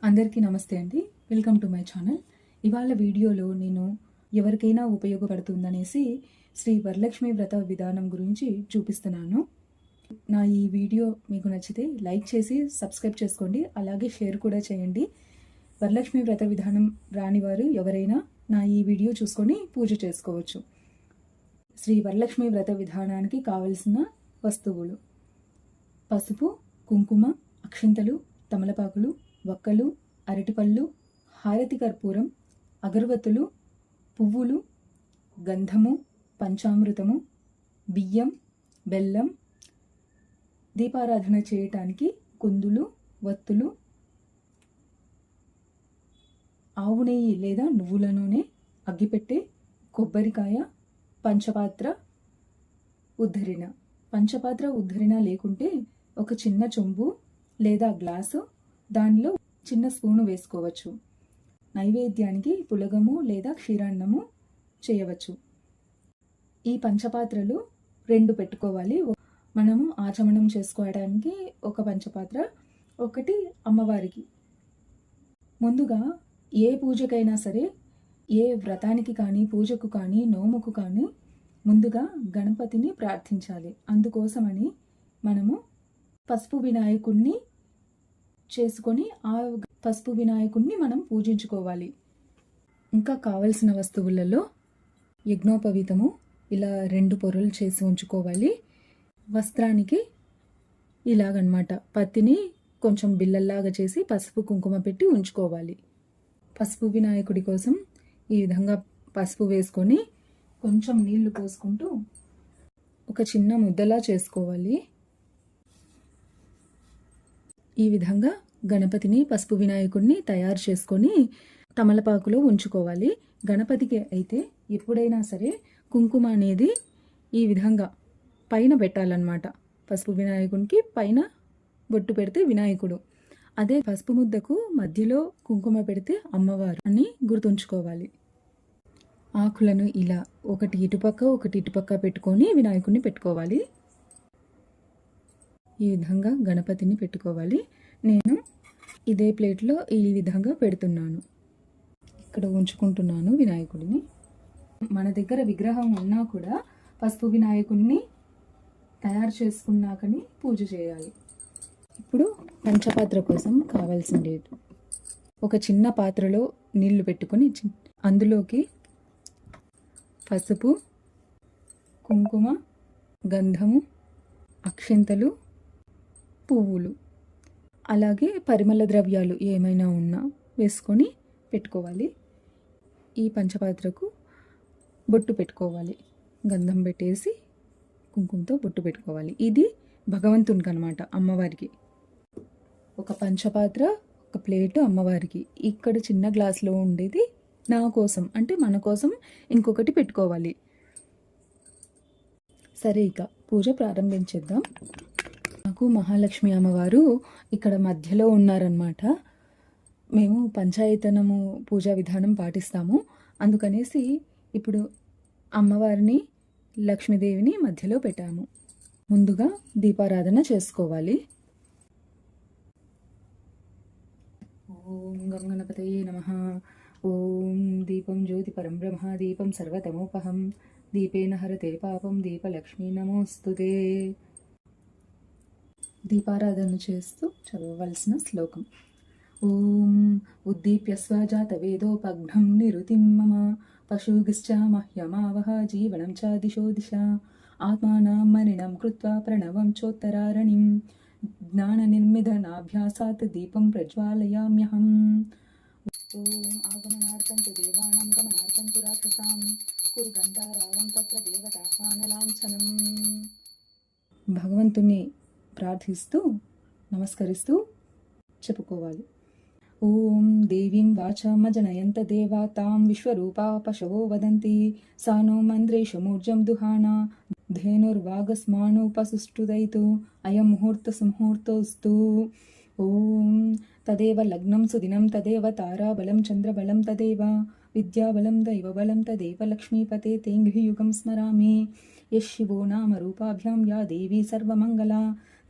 అందరికీ నమస్తే అండి. Welcome to my channel. ఇవాళ వీడియోలో నేను ఎవరికైనా ఉపయోగపడుతుందనేసి శ్రీ వరలక్ష్మి వ్రత విధానం గురించి చూపిస్తున్నాను. నా ఈ వీడియో మీకు నచ్చితే లైక్ చేసి సబ్స్క్రైబ్ చేసుకోండి, అలాగే షేర్ కూడా చేయండి. వరలక్ష్మి వ్రత విధానం రానివారు ఎవరైనా నా ఈ వీడియో చూసుకొని పూజ చేసుకోవచ్చు. శ్రీ వరలక్ష్మి వ్రత విధానానికి కావలసిన వస్తువులు: పసుపు, కుంకుమ, అక్షింతలు, తమలపాకులు, వక్కలు, అరటిపళ్ళు, హారతి కర్పూరం, అగరవత్తులు, పువ్వులు, గంధము, పంచామృతము, బియ్యం, బెల్లం, దీపారాధన చేయటానికి కుందులు, వత్తులు, ఆవు నెయ్యి లేదా నువ్వుల నూనె, అగ్గిపెట్టె, కొబ్బరికాయ, పంచపాత్ర, ఉద్ధరణ. పంచపాత్ర ఉద్ధరణ లేకుంటే ఒక చిన్న చెంబు లేదా గ్లాసు, దానిలో చిన్న స్పూను వేసుకోవచ్చు. నైవేద్యానికి పులగము లేదా క్షీరాన్నము చేయవచ్చు. ఈ పంచపాత్రలు 2 పెట్టుకోవాలి. మనము ఆచమనం చేసుకోవడానికి ఒక పంచపాత్ర, ఒకటి అమ్మవారికి. ముందుగా ఏ పూజకైనా సరే, ఏ వ్రతానికి కానీ, పూజకు కానీ, నోముకు కానీ ముందుగా గణపతిని ప్రార్థించాలి. అందుకోసమని మనము పసుపు వినాయకుడిని చేసుకొని ఆ పసుపు వినాయకుడిని మనం పూజించుకోవాలి. ఇంకా కావలసిన వస్తువులలో యజ్ఞోపవీతము ఇలా 2 పొరలు చేసి ఉంచుకోవాలి. వస్త్రానికి ఇలాగనమాట పత్తిని కొంచెం బిల్లల్లాగా చేసి పసుపు కుంకుమ పెట్టి ఉంచుకోవాలి. పసుపు వినాయకుడి కోసం ఈ విధంగా పసుపు వేసుకొని కొంచెం నీళ్లు పోసుకుంటూ ఒక చిన్న ముద్దలా చేసుకోవాలి. ఈ విధంగా గణపతిని, పసుపు వినాయకుడిని తయారు చేసుకొని తమలపాకులో ఉంచుకోవాలి. గణపతికి అయితే ఎప్పుడైనా సరే కుంకుమ అనేది ఈ విధంగా పైన పెట్టాలన్నమాట. పసుపు వినాయకునికి పైన బొట్టు పెడితే వినాయకుడు, అదే పసుపు ముద్దకు మధ్యలో కుంకుమ పెడితే అమ్మవారు అని గుర్తుంచుకోవాలి. ఆకులను ఇలా ఒకటి ఇటుపక్క ఒకటి ఇటుపక్క పెట్టుకొని వినాయకుడిని పెట్టుకోవాలి. ఈ విధంగా గణపతిని పెట్టుకోవాలి. నేను ఇదే ప్లేట్లో ఈ విధంగా పెడుతున్నాను. ఇక్కడ ఉంచుకుంటున్నాను వినాయకుడిని. మన దగ్గర విగ్రహం ఉన్నా కూడా పసుపు వినాయకుడిని తయారు చేసుకున్నాకని పూజ చేయాలి. ఇప్పుడు పంచపాత్ర కోసం కావాల్సింది ఒక చిన్న పాత్రలో నీళ్లు పెట్టుకొని అందులోకి పసుపు, కుంకుమ, గంధము, అక్షింతలు, పువ్వులు, అలాగే పరిమళ ద్రవ్యాలు ఏమైనా ఉన్నా వేసుకొని పెట్టుకోవాలి. ఈ పంచపాత్రకు బొట్టు పెట్టుకోవాలి. గంధం పెట్టేసి కుంకుమతో బొట్టు పెట్టుకోవాలి. ఇది భగవంతునికి అనమాట, అమ్మవారికి. ఒక పంచపాత్ర, ఒక ప్లేటు అమ్మవారికి. ఇక్కడ చిన్న గ్లాసులో ఉండేది నా కోసం, అంటే మన కోసం ఇంకొకటి పెట్టుకోవాలి. సరే, ఇక పూజ ప్రారంభించేద్దాం. నాకు మహాలక్ష్మి అమ్మవారు ఇక్కడ మధ్యలో ఉన్నారనమాట. మేము పంచాయతనము పూజా విధానం పాటిస్తాము. అందుకనేసి ఇప్పుడు అమ్మవారిని, లక్ష్మీదేవిని మధ్యలో పెట్టాము. ముందుగా దీపారాధన చేసుకోవాలి. ఓం గం గణపతయే నమః. ఓం దీపం జ్యోతి పరం బ్రహ్మ, దీపం సర్వతమోపహం, దీపేన హరతే పాపం, దీపలక్ష్మీ నమోస్తుతే. దీపారాధన చేస్తూ చదవవలసిన శ్లోకం: ఓం ఉద్దీప్య స్వజాత వేదోపఘ్నం నిరుతిం మమ, పశుగిశ్చ మహ్యమావహ జీవనం చ దిశో దిశ, ఆత్మానం మలినం కృత్వా ప్రణవం చోత్తరారణిం, జ్ఞాన నిర్మిదనాభ్యాసాత్ దీపం ప్రజ్వాలయామ్యహం. ఓం ఆగమనార్థం తు దేవానాం గమనార్థం తు రాక్షసాం, కురు గంధారావం తత్ర దేవతాహ్వానలాంఛనం. భగవంతుని ప్రార్థిస్తూ నమస్కరిస్తూ చెప్పుకోవాలి. ఓం దేవీం వాచామజనయంత దేవా తాం విశ్వరూపా పశవో వదంతి, సానో మంద్రేషు మూర్జం దుహానా, ధేనుర్వాగస్మానుపసుష్టుదైతు, అయం ముహూర్త సుముహూర్తోస్తు. ఓం తదేవ లగ్నం సుదినం తదేవ తారాబలం చంద్రబలం తదేవ విద్యాబలం దైవబలం తదేవ లక్ష్మీపతే తేంఘ్రియుగం స్మరామి. యశివో నామ రూపాభ్యాం యా దేవీ సర్వమంగళా,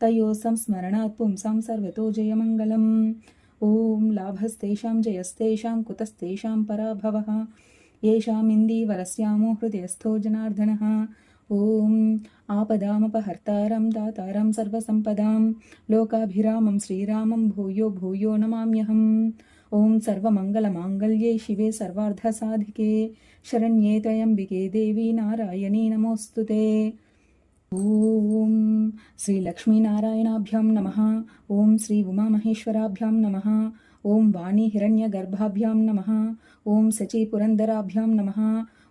తయో సంస్మరణాత్ పుంసాం సర్వతో జయమంగళం. ఓం లాభస్తేషాం జయస్తేషాం కుతస్తేషాం పరాభవః येषामिन्दीवरस्यामो हृदयस्थो जनार्दनः। ॐ आपदामपहर्तारं दातारं सर्वसम्पदां लोकाभिरामं श्रीरामं भूयो भूयो नमाम्यहम्। ॐ सर्वमङ्गलमाङ्गल्ये शिवे सर्वार्धसाधिके शरण्ये त्र्यम्बिके देवी नारायणी नमोऽस्तुते। ॐ श्रीलक्ष्मीनारायणाभ्यां नमः। ॐ श्री उमामहेश्वराभ्यां नमः। ॐ वाणी हिरण्यगर्भाभ्यां नमः। ॐ सचीपुरन्दराभ्यां नमः।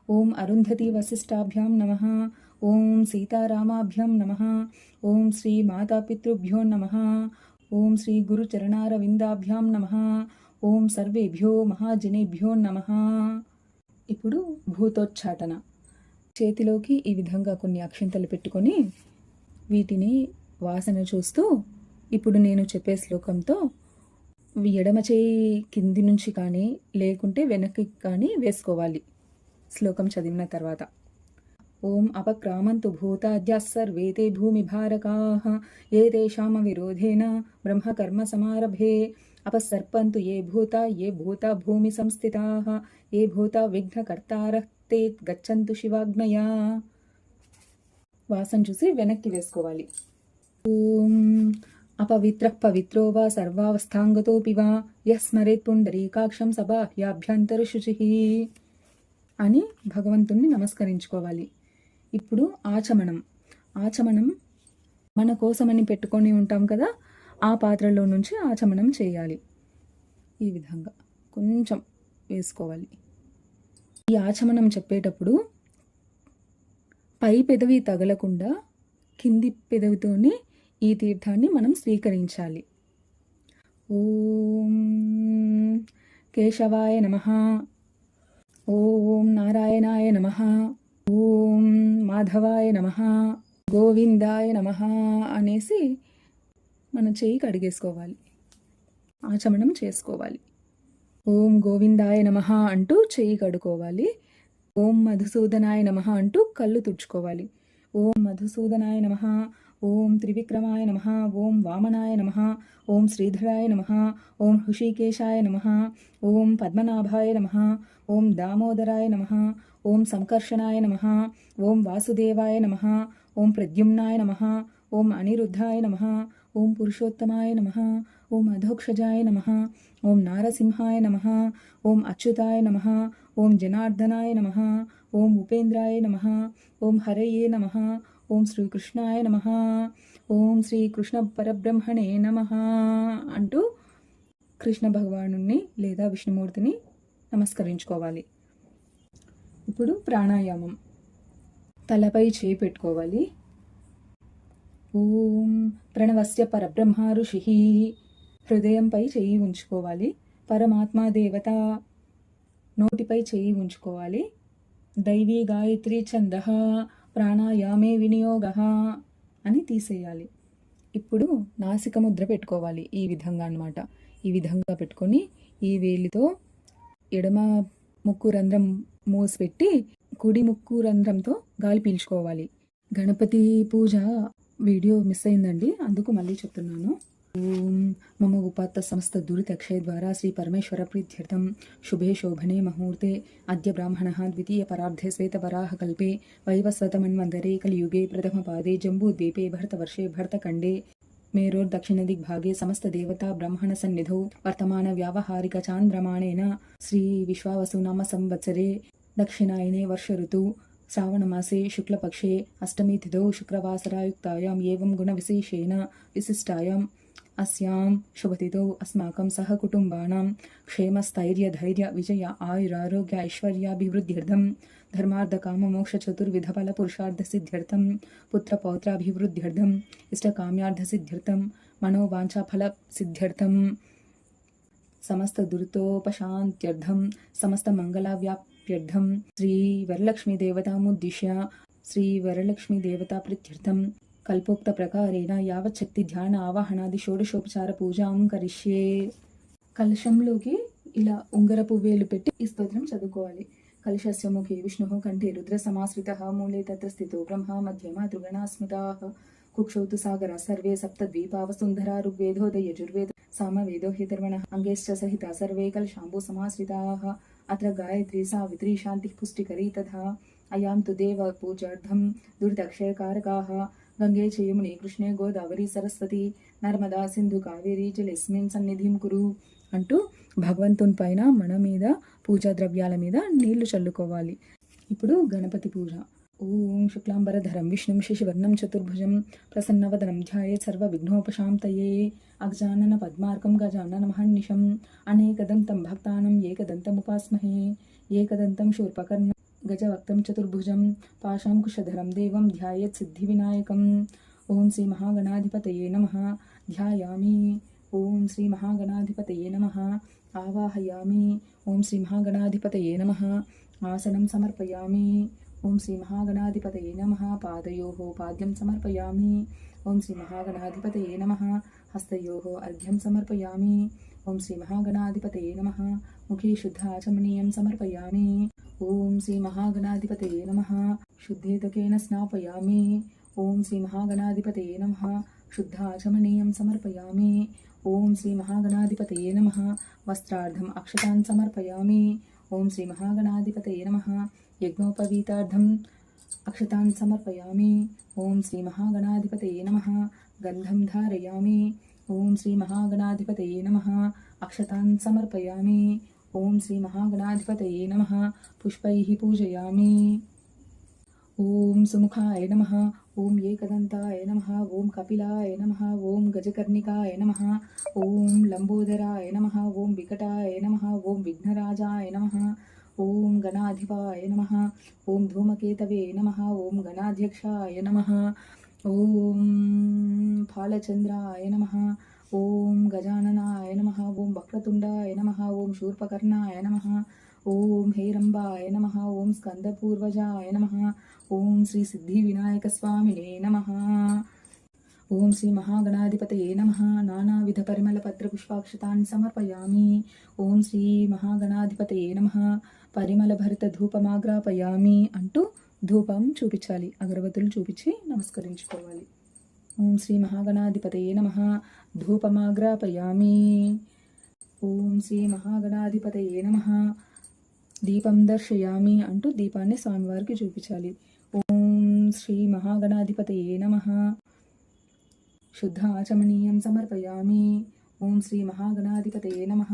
ॐ अरुन्धती वसिष्ठाभ्यां नमः। ॐ सीतारामाभ्यां नमः। ॐ श्री मातापितृभ्यो नमः। ॐ श्री गुरुचरणारविन्दाभ्यां नमः। ॐ सर्वेभ्यो महाजनेभ्यो नमः। ఇప్పుడు భూతోచ్చాటన. చేతిలోకి ఈ విధంగా కొన్ని అక్షింతలు పెట్టుకొని వీటిని వాసన చూస్తూ ఇప్పుడు నేను చెప్పే శ్లోకంతో ఎడమ చేయి కింది నుంచి కానీ లేకుంటే వెనక్కి కానీ వేసుకోవాలి. శ్లోకం చదివిన తర్వాత ఓం అపక్రామంతు భూతాద్యాః సర్వే తే భూమిభారకాః ఏతేషాం విరోధేన బ్రహ్మకర్మ సమారభే अपसर्पन्तु ये भूता भूमि संस्थिताः ये भूता विघ्नकर्तारः ते गच्छन्तु शिवाज्ञया. వాసన చూసి వెనక్కి వేసుకోవాలి. ఓం అపవిత్రః పవిత్రో వా సర్వావస్థాంగతోపి వా యః స్మరేత్ పుండరీకాక్షం సబాహ్యాభ్యంతర శుచిః అని భగవంతుణ్ణి నమస్కరించుకోవాలి. ఇప్పుడు ఆచమనం మన కోసమని పెట్టుకొని ఉంటాం కదా, ఆ పాత్రలో నుంచి ఆచమనం చేయాలి. ఈ విధంగా కొంచెం వేసుకోవాలి. ఈ ఆచమనం చెప్పేటప్పుడు పై పెదవి తగలకుండా కింది పెదవితోనే ఈ తీర్థాన్ని మనం స్వీకరించాలి. ఓం కేశవాయ నమః. ఓం నారాయణాయ నమః. ఓం మాధవాయ నమః. గోవిందాయ నమః అనేసి మన చేయి కడిగేసుకోవాలి, ఆచమనం చేసుకోవాలి. ఓం గోవిందాయ నమః అంటూ చేయి కడుకోవాలి. ఓం మధుసూదనాయ నమః అంటూ కళ్ళు తుడుచుకోవాలి. ఓం మధుసూదనాయ నమః. ఓం త్రివిక్రమాయ నమః. ఓం వామనాయ నమః. ఓం శ్రీధరాయ నమః. ఓం హృషికేశాయ నమః. ఓం పద్మనాభాయ నమః. ఓం దామోదరాయ నమః. ఓం సంకర్షణాయ నమః. ఓం వాసుదేవాయ నమః. ఓం ప్రద్యుమ్నాయ నమః. ఓం అనిరుద్ధాయ నమః. ఓం పురుషోత్తమాయ నమః. ఓం అధోక్షజాయ నమః. ఓం నారసింహాయ నమః. ఓం అచ్యుతాయ నమః. ఓం జనార్దనాయ నమః. ఓం ఉపేంద్రాయ నమః. ఓం హరయే నమః. ఓం శ్రీకృష్ణాయ నమః. ఓం శ్రీకృష్ణ పరబ్రహ్మణే నమః అంటూ కృష్ణ భగవానుణ్ణి లేదా విష్ణుమూర్తిని నమస్కరించుకోవాలి. ఇప్పుడు ప్రాణాయామం. తలపై చేయి పెట్టుకోవాలి. ఓం ప్రణవస్య పరబ్రహ్మ ఋషిః. హృదయంపై చేయి ఉంచుకోవాలి. పరమాత్మ దేవత నోటిపై చేయి ఉంచుకోవాలి. దైవీ గాయత్రీ ఛందః ప్రాణాయామే వినియోగః అని తీసేయాలి. ఇప్పుడు నాసిక ముద్ర పెట్టుకోవాలి. ఈ విధంగా అన్నమాట. ఈ విధంగా పెట్టుకొని ఈ వేలితో ఎడమ ముక్కు రంధ్రం మూసిపెట్టి కుడి ముక్కు రంధ్రంతో గాలి పీల్చుకోవాలి. గణపతి పూజ వీడియో మిస్ అయిందండి, అందుకు మళ్ళీ చెప్తున్నాను. ఓం మమ ఉపాత్త సమస్త దురితక్షయ ద్వారా శ్రీ పరమేశ్వర ప్రీత్యర్థం శుభే శోభనే ముహూర్తే అద్య బ్రాహ్మణః ద్వితీయ పరార్ధే శ్వేతవరాహ కల్పే వైవస్వతమన్వంతరే కలియుగే ప్రథమ పాదే జంబూద్వీపే భరతవర్షే భరతఖండే మేరోర్దక్షిణదిగ్భాగే సమస్త దేవతా బ్రాహ్మణ సన్నిధౌ వర్తమాన వ్యావహారిక చాంద్రమాణేన శ్రీ విశ్వావసు నామ సంవత్సరే దక్షిణాయనే వర్ష ఋతు శ్రావణమాసే శుక్లపక్షే అష్టమి తిథౌ శుక్రవాసరాయుక్తాయాం ఏవం గుణవిశేషేణ విశిష్టాయాం అస్యాం శుభతిథౌ అస్మాకం సహ కుటుంబానాం క్షేమస్థైర్య ధైర్య విజయ ఆయురారోగ్య ఐశ్వర్యాభివృద్ధ్యర్థం ధర్మార్థకామమోక్ష చతుర్విధ ఫల పురుషార్థ సిద్ధ్యర్థం పుత్రపౌత్రాభివృద్ధ్యర్థం ఇష్టకామ్యార్థ సిద్ధ్యర్థం మనోవాంఛాఫల సిద్ధ్యర్థం సమస్త దురితోపశాంత్యర్థం సమస్త మంగళవ్యాప్యర్థం శ్రీ వరలక్ష్మీ దేవతాముద్దిశ్య శ్రీ వరలక్ష్మీ దేవతా ప్రీత్యర్థం కల్పోక్త ప్రకారేణ యావచ్చక్తి ధ్యాన ఆవాహనాది షోడశోపచార పూజాం కరిష్యే. కలశంలోకి ఇలా ఉంగరపు వేలు పెట్టి ఈ స్తోత్రం చదువుకోవాలి. కలశస్య ముఖే విష్ణుః కంఠే రుద్ర సమాశ్రితః మూలే తత్ర స్థితో బ్రహ్మ మధ్యమా త్రిగణా స్మృతాః కుక్షౌ తు సాగరా సర్వే సప్త ద్వీపా వసుంధరా ఋగ్వేదోదయ యజుర్వేద सामवेदो ह्यथर्वणः अङ्गैश्च सहिता सर्वे कलशाम्बू समाश्रिताः अत्र गायत्री सावित्री शान्तिः पुष्टिकरी तथा अयां तु देव पूजार्थं दुरितक्षयकारकाः गङ्गे च यमुने कृष्णे గోదావరి సరస్వతి నర్మదా సింధు కావేరీ జలేస్మిన్ సన్నిధిం కురు అంటూ భగవంతుని పైన మన మీద పూజా ద్రవ్యాల మీద నీళ్లు చల్లుకోవాలి. ఇప్పుడు గణపతి పూజ. ఓం శుక్లాంబరధరం విష్ణుం శశివర్ణం చతుర్భుజం ప్రసన్నవదనం ధ్యాయేత్ సర్వవిఘ్నోపశాంతయే అగజానన పద్మార్కం గజానన మహర్నిశం అనేకదంతం భక్తానం ఏకదంతముపాస్మహే ఏకదంతం శూర్పకర్ణం గజవక్తం చతుర్భుజం పాశాంకుశధరం దేవం ధ్యాయేత్ సిద్ధివినాయకం. ఓం శ్రీ మహాగణాధిపతయే నమః ధ్యాయామి. ఓం శ్రీ మహాగణాధిపతయే నమః ఆవాహయామి. ఓం శ్రీ మహాగణాధిపతయే నమః ఆసనం సమర్పయామి. ఓం శ్రీ మహాగణాధిపతయే నమః పాదయోః పాద్యం సమర్పయామి. ఓం శ్రీ మహాగణాధిపతయే నమః హస్తయోః అర్ఘ్యం సమర్పయామి. ఓం శ్రీ మహాగణాధిపతయే నమః ముఖే శుద్ధాచమనీయం సమర్పయామి. ఓం శ్రీ మహాగణాధిపతయే నమః శుద్ధేదకేన స్నాపయామి. ఓం శ్రీ మహాగణాధిపతయే నమః శుద్ధాచమనీయం సమర్పయామి. ఓం శ్రీ మహాగణాధిపతయే నమః వస్త్రార్థం అక్షతాన్ సమర్పయామి. ఓం శ్రీ మహాగణాధిపతయే నమః యజ్ఞోపవీతార్థం అక్షతాన్ సమర్పయామి. ఓం శ్రీ మహాగణాధిపతయే నమః గంధం ధారయామి. ఓం శ్రీ మహాగణాధిపతయే నమః అక్షతాన్ సమర్పయామి. ఓం శ్రీ మహాగణాధిపతయే నమః పుష్పైః పూజయామి. ఓం సుముఖాయ నమః. ఓం ఏకదంతాయ నమః. ఓం కపిలాయ నమః. ఓం గజకర్ణికాయ నమః. ఓం లంబోదరాయ నమః. ఓం వికటాయ నమః. ఓం విఘ్నరాజాయ నమః. ఓం గణాధిపాయ నమః. ఓం ధూమకేతవే నమః. ఓం గణాధ్యక్షాయ నమః. ఓం ఫాలచంద్రాయ నమః. ఓం గజాననాయ నమః. ఓం వక్రతుండాయ నమః. ఓం శూర్పకర్ణాయ నమః. ఓం హేరంబాయ నమః. ఓం స్కందపూర్వజాయ నమః. ఓం శ్రీ సిద్ధి వినాయక స్వామినే నమః. ఓం శ్రీ మహాగణాధిపతయే నమః నానావిధ పరిమళ పత్ర పుష్పాక్షతాన్ని సమర్పయామి. ఓం శ్రీ మహాగణాధిపతయే నమః పరిమళ భరిత ధూపమాగ్రాపయామి అంటూ ధూపం చూపించాలి. అగరబత్తులు చూపించి నమస్కరించుకోవాలి. ఓం శ్రీ మహాగణాధిపతయే నమః ధూపమాగ్రాపయామి. ఓం శ్రీ మహాగణాధిపతయే నమః దీపం దర్శయామి అంటూ దీపాన్ని స్వామివారికి చూపించాలి. ఓం శ్రీ మహాగణాధిపతయే నమః శుద్ధ ఆచమనీయం సమర్పయామి. ఓం శ్రీ మహాగణాధిపతయే నమః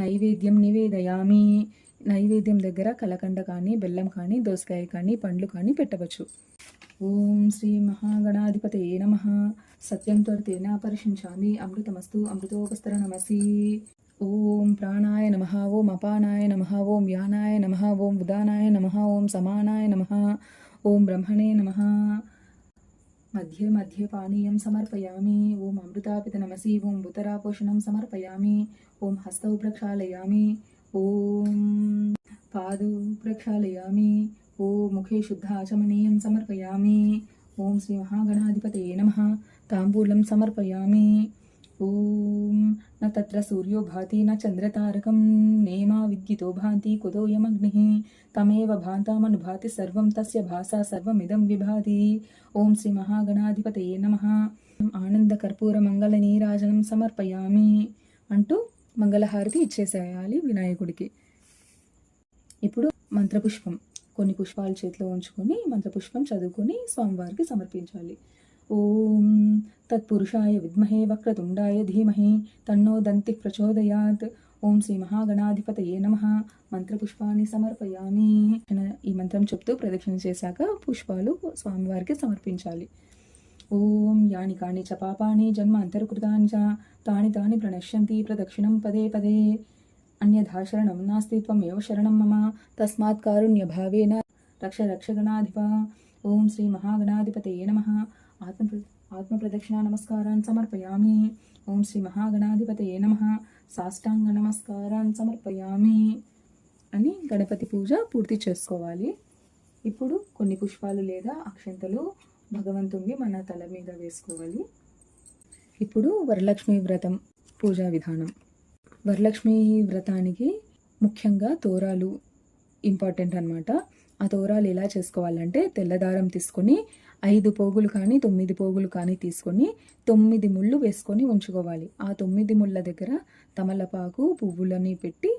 నైవేద్యం నివేదయామి. నైవేద్యం దగ్గర కలకండ కానీ బెల్లం కానీ దోసకాయ కానీ పండ్లు కానీ పెట్టవచ్చు. ఓం శ్రీ మహాగణాధిపతయే నమః సత్యం త్వరితేన పరిశించామి. అమృతమస్తు అమృతోపస్తరణమసి. ఓం ప్రాణాయ నమః. ఓం అపానాయ నమః. ఓం యానాయ నమః. ఓం ఉదానాయ నమః. ఓం సమానాయ నమః. ఓం బ్రహ్మణే నమః. మధ్యే మధ్యే పానీయం సమర్పయామి. ఓం అమృతాపిత నమసి. ఓం ఉతరాపోషణం సమర్పయామి. ఓం హస్తౌ ప్రక్షాళయామి. ఓం పాదౌ ప్రక్షాళయామి. ఓం ముఖే శుద్ధాచమనీయం సమర్పయామి. ఓం శ్రీ మహాగణాధిపతయే నమః తాంబూలం సమర్పయామి. ఓం న తత్ర సూర్యో భాతి న చంద్రతారకం నేమా విద్యుతో భాంతి కుతోయమగ్నిః తమేవ భాంతామనుభాతి సర్వం తస్య భాసా సర్వమిదం విభాతి. ఓం శ్రీ మహాగణాధిపతయే నమః ఆనంద కర్పూర మంగళ నీరాజనం సమర్పయామి అంటూ మంగళహారతి ఇచ్చేసేయాలి వినాయకుడికి. ఇప్పుడు మంత్రపుష్పం కొన్ని పుష్పాలు చేతిలో ఉంచుకొని మంత్రపుష్పం చదువుకొని స్వామివారికి సమర్పించాలి. ఓం తత్పురుషాయ విద్మహే వక్రతుండాయ ధీమహి తన్నో దంతిః ప్రచోదయాత్. ఓం శ్రీ మహాగణాధిపతయే నమః మంత్రపుష్పాన్ని సమర్పయామి. ఈ మంత్రం చెప్తూ ప్రదక్షిణ చేశాక పుష్పాలు స్వామివారికి సమర్పించాలి. ఓం యాని కాని చ పాపాని జన్మాంతరకృతాని చ తాని తాని ప్రణశ్యంతి ప్రదక్షిణం పదే పదే అన్యథా శరణం నాస్తి త్వమేవ శరణం మమ తస్మాత్ కారుణ్యభావేన రక్ష రక్షగణాధిప. ఓం శ్రీ మహాగణాధిపతయే నమః ఆత్మప్రదక్షిణ నమస్కారాన్ సమర్పయామి. ఓం శ్రీ మహాగణాధిపతయే నమః సాష్టాంగ నమస్కారాన్ సమర్పయామి అని గణపతి పూజ పూర్తి చేసుకోవాలి. ఇప్పుడు కొన్ని పుష్పాలు లేదా అక్షంతలు భగవంతుని మన తల మీద వేసుకోవాలి. ఇప్పుడు వరలక్ష్మి వ్రతం పూజా విధానం. వరలక్ష్మి వ్రతానికి ముఖ్యంగా తోరాలు ఇంపార్టెంట్ అన్నమాట. ఆ తోరాలు ఎలా చేసుకోవాలంటే తెల్లదారం తీసుకొని 5 పోగులు కానీ 9 పోగులు కానీ తీసుకొని 9 ముళ్ళు వేసుకొని ఉంచుకోవాలి. ఆ 9 ముళ్ళ దగ్గర తమలపాకు పువ్వులని పెట్టి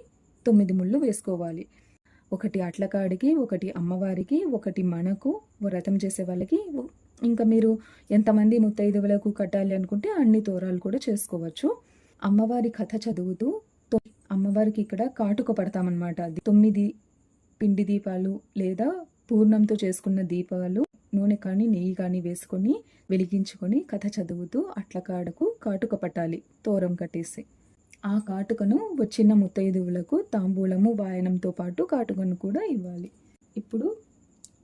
9 ముళ్ళు వేసుకోవాలి. ఒకటి అట్లకాడికి, ఒకటి అమ్మవారికి, ఒకటి మనకు వ్రతం చేసే వాళ్ళకి, ఇంకా మీరు ఎంతమంది ముత్తైదువులకు కట్టాలి అనుకుంటే అన్ని తోరాలు కూడా చేసుకోవచ్చు. అమ్మవారి కథ చదువుతూ అమ్మవారికి ఇక్కడ కాటుక పడతామన్నమాట. 9 పిండి దీపాలు లేదా పూర్ణంతో చేసుకున్న దీపాలు నూనె కానీ నెయ్యి కానీ వేసుకొని వెలిగించుకొని కథ చదువుతూ అట్లకాడకు కాటుక పట్టాలి తోరం కట్టేసి. ఆ కాటుకను వచ్చిన ముత్తైదువులకు తాంబూలము వాయనంతో పాటు కాటుకను కూడా ఇవ్వాలి. ఇప్పుడు